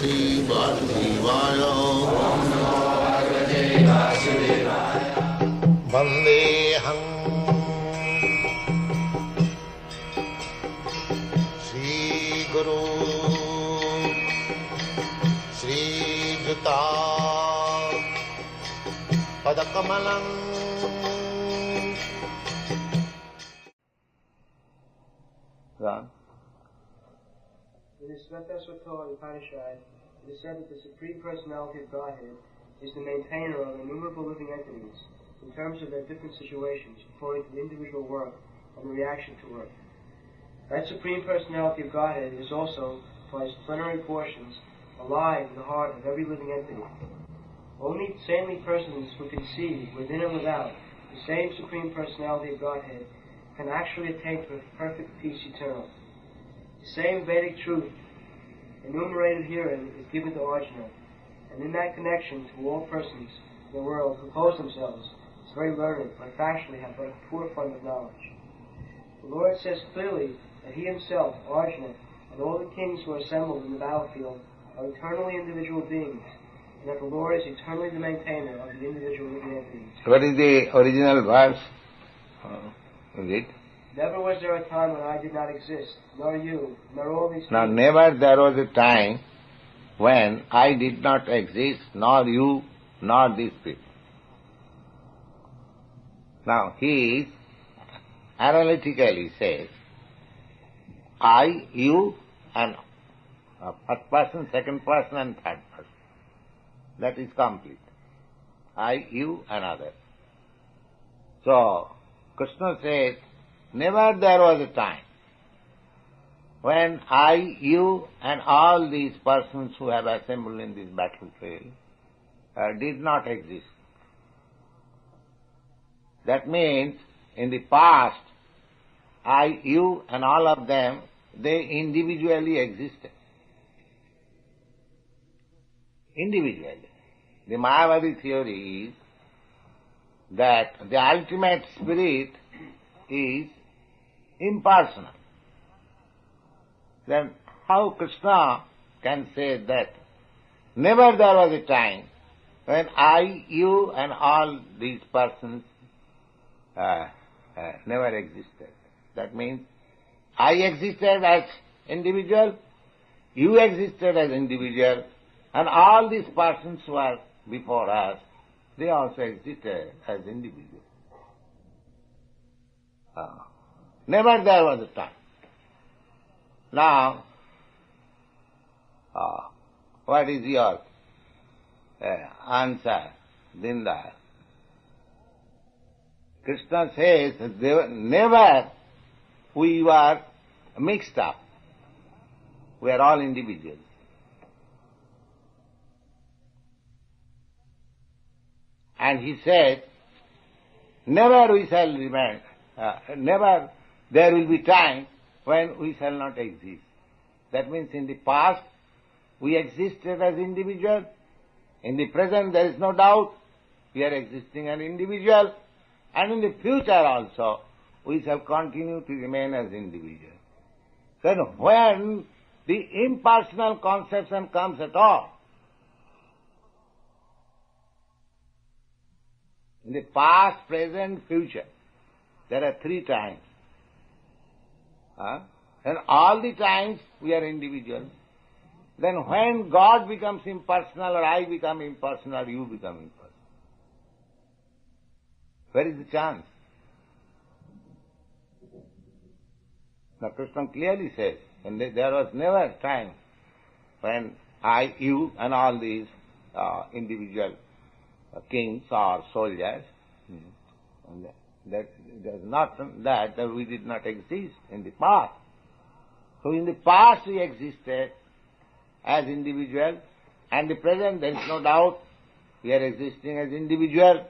Shri Vasudevaya. Vandeham Shri Guru Shri Juta Padakamalam. In the Subtitles Upanishad, it is said that the Supreme Personality of Godhead is the maintainer of innumerable living entities in terms of their different situations, according to the individual work and the reaction to work. That Supreme Personality of Godhead is also, by its plenary portions, alive in the heart of every living entity. Only saintly persons who can see, within and without, the same Supreme Personality of Godhead can actually attain to perfect peace eternal. The same Vedic truth enumerated herein is given to Arjuna, and in that connection to all persons in the world who pose themselves as very learned, but factually have but a poor fund of knowledge. The Lord says clearly that He Himself, Arjuna, and all the kings who are assembled in the battlefield are eternally individual beings, and that the Lord is eternally the maintainer of the individual living entities. What is the original verse? Is it? Never was there a time when I did not exist, nor you, nor all these Now, things. never there was a time when I did not exist, nor you, nor these people. Now, he analytically says, I, you, and first person, second person, and third person. That is complete. I, you, and others. So, Krishna says, never there was a time when I, you, and all these persons who have assembled in this battlefield did not exist. That means, in the past, I, you, and all of them, they individually existed. Individually. The Mayavadi theory is that the ultimate spirit is impersonal. Then how Krishna can say that never there was a time when I, you, and all these persons never existed? That means I existed as individual, you existed as individual, and all these persons who are before us, they also existed as individuals. Never there was a time. Now, what is your answer, Dinda? Krishna says never we were mixed up. We are all individuals. And he said, never we shall remain, never there will be time when we shall not exist. That means in the past we existed as individuals. In the present there is no doubt we are existing as individual. And in the future also we shall continue to remain as individuals. Then when the impersonal conception comes at all, in the past, present, future, there are 3 times. And all the times we are individuals. Then when God becomes impersonal, or I become impersonal, you become impersonal. Where is the chance? Now Krishna clearly says, and there was never a time when I, you, and all these individual kings or soldiers, and that there's not that we did not exist in the past. So in the past we existed as individuals, and the present there is no doubt we are existing as individual.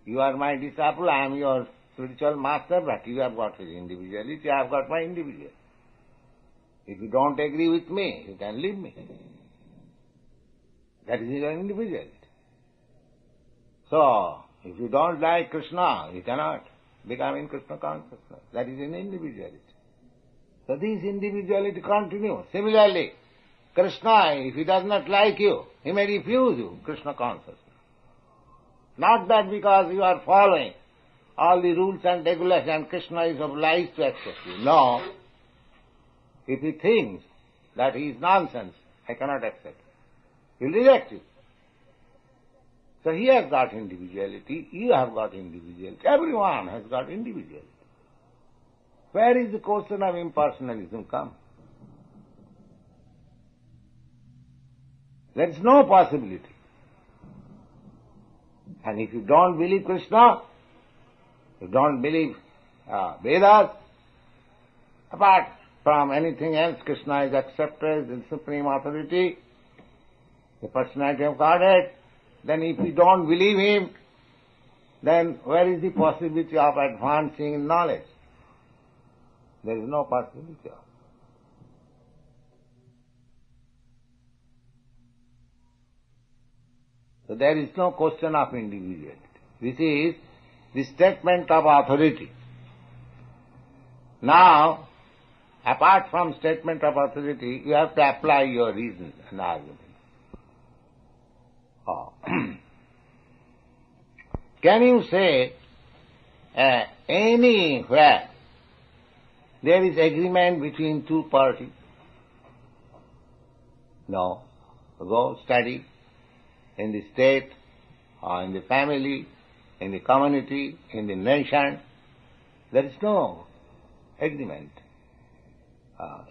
You are my disciple, I am your spiritual master, but you have got his individuality, I have got my individuality. If you don't agree with me, you can leave me. That is your individuality. So, if you don't like Krishna, you cannot become in Krishna consciousness. That is an individuality. So this individuality continues. Similarly, Krishna, if he does not like you, he may refuse you, Krishna consciousness. Not that because you are following all the rules and regulations, Krishna is obliged to accept you. No. If he thinks that he is nonsense, I cannot accept. He will reject you. So he has got individuality, you have got individuality, everyone has got individuality. Where is the question of impersonalism come? There is no possibility. And if you don't believe Krishna, you don't believe Vedas, apart from anything else, Krishna is accepted as the supreme authority, the personality of Godhead. Then if you don't believe him, then where is the possibility of advancing in knowledge? There is no possibility of it. So there is no question of individuality. This is the statement of authority. Now, apart from statement of authority, you have to apply your reasons and arguments. Can you say anywhere there is agreement between two parties? No. Go study in the state, or in the family, in the community, in the nation. There is no agreement.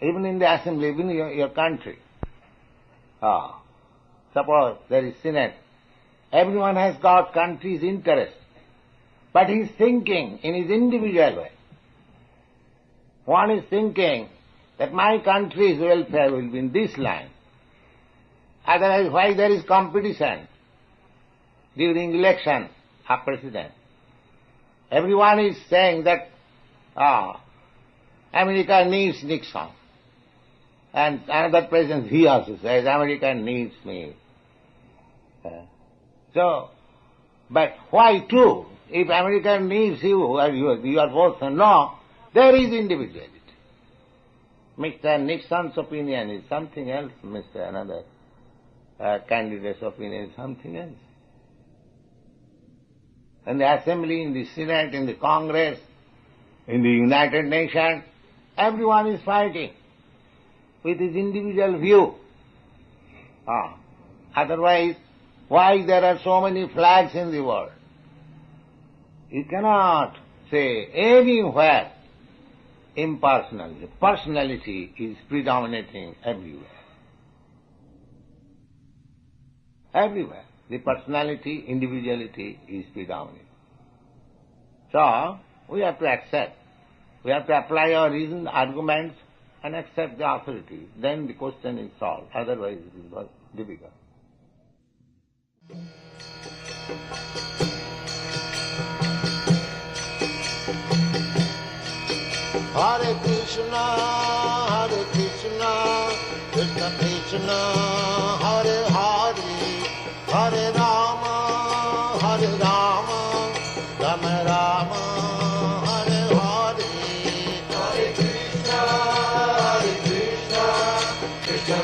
Even in the assembly, even in your country. Suppose there is Senate. Everyone has got country's interest, but he is thinking in his individual way. One is thinking that my country's welfare will be in this line. Otherwise, why there is competition during election of president? Everyone is saying that America needs Nixon. And another president, he also says, America needs me. But why two? If America needs you, and you are both no, there is individuality. Mr. Nixon's opinion is something else, Mr. another candidate's opinion is something else. In the Assembly, in the Senate, in the Congress, in the United Nations, everyone is fighting with his individual view. Otherwise, why there are so many flags in the world? You cannot say anywhere impersonality. Personality is predominating everywhere. Everywhere. The personality, individuality is predominant. So, we have to accept. We have to apply our reason, arguments, and accept the authority. Then the question is solved. Otherwise it is difficult. Hare Krishna, Krishna Krishna, Hare Hare, Hare Rama, Rama Rama, Hare Hare. Hare Krishna, Krishna